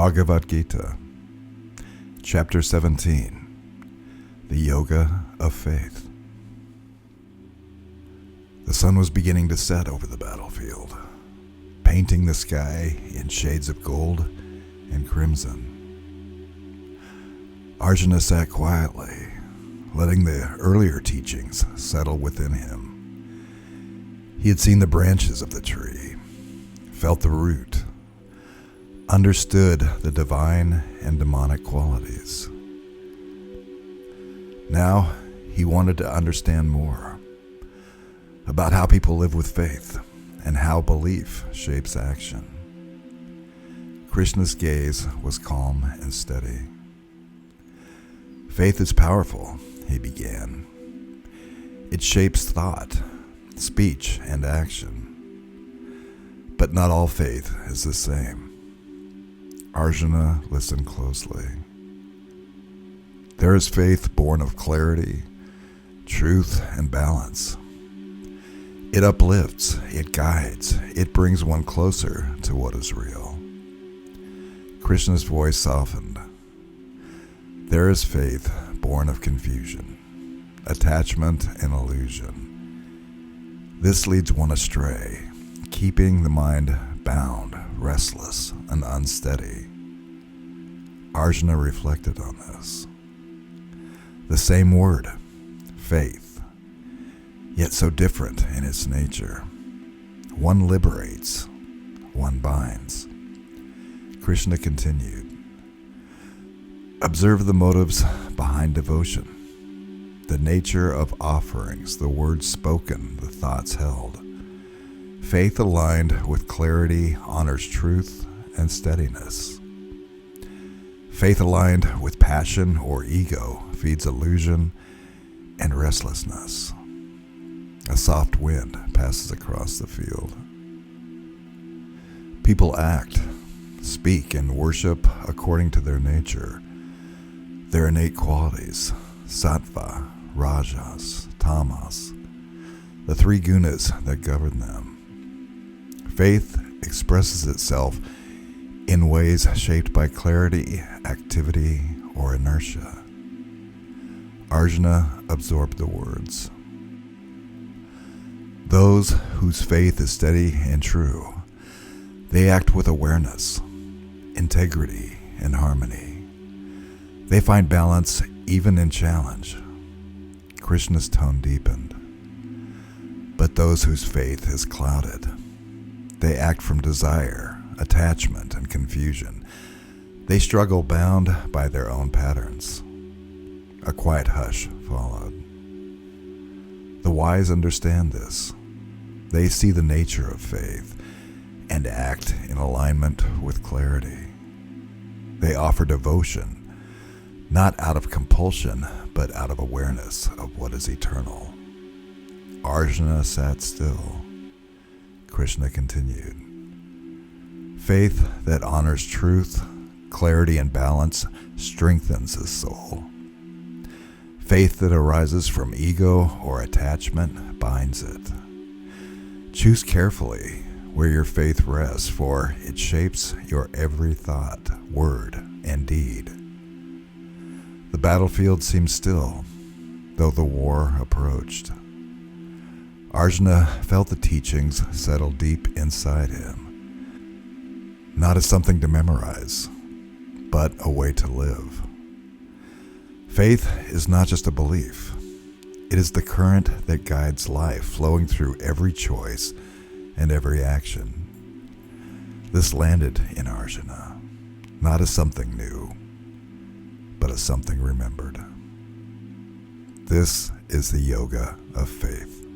Bhagavad Gita, Chapter 17, The Yoga of Faith. The sun was beginning to set over the battlefield, painting the sky in shades of gold and crimson. Arjuna sat quietly, letting the earlier teachings settle within him. He had seen the branches of the tree, felt the root, understood the divine and demonic qualities. Now he wanted to understand more about how people live with faith and how belief shapes action. Krishna's gaze was calm and steady. Faith is powerful, he began. It shapes thought, speech, and action. But not all faith is the same. Arjuna listened closely. There is faith born of clarity, truth, and balance. It uplifts, it guides, it brings one closer to what is real. Krishna's voice softened. There is faith born of confusion, attachment, and illusion. This leads one astray, keeping the mind bound, restless, and unsteady. Arjuna reflected on this. The same word, faith, yet so different in its nature. One liberates, one binds. Krishna continued. Observe the motives behind devotion, the nature of offerings, the words spoken, the thoughts held. Faith aligned with clarity honors truth and steadiness. Faith aligned with passion or ego feeds illusion and restlessness. A soft wind passes across the field. People act, speak, and worship according to their nature, their innate qualities, sattva, rajas, tamas, the three gunas that govern them. Faith expresses itself in ways shaped by clarity, activity, or inertia. Arjuna absorbed the words. Those whose faith is steady and true, they act with awareness, integrity, and harmony. They find balance even in challenge. Krishna's tone deepened. But those whose faith is clouded, they act from desire, attachment, and confusion. They struggle bound by their own patterns. A quiet hush followed. The wise understand this. They see the nature of faith and act in alignment with clarity. They offer devotion, not out of compulsion, but out of awareness of what is eternal. Arjuna sat still. Krishna continued. Faith that honors truth, clarity, and balance strengthens the soul. Faith that arises from ego or attachment binds it. Choose carefully where your faith rests, for it shapes your every thought, word, and deed. The battlefield seemed still, though the war approached. Arjuna felt the teachings settle deep inside him, not as something to memorize, but a way to live. Faith is not just a belief. It is the current that guides life, flowing through every choice and every action. This landed in Arjuna, not as something new, but as something remembered. This is the yoga of faith.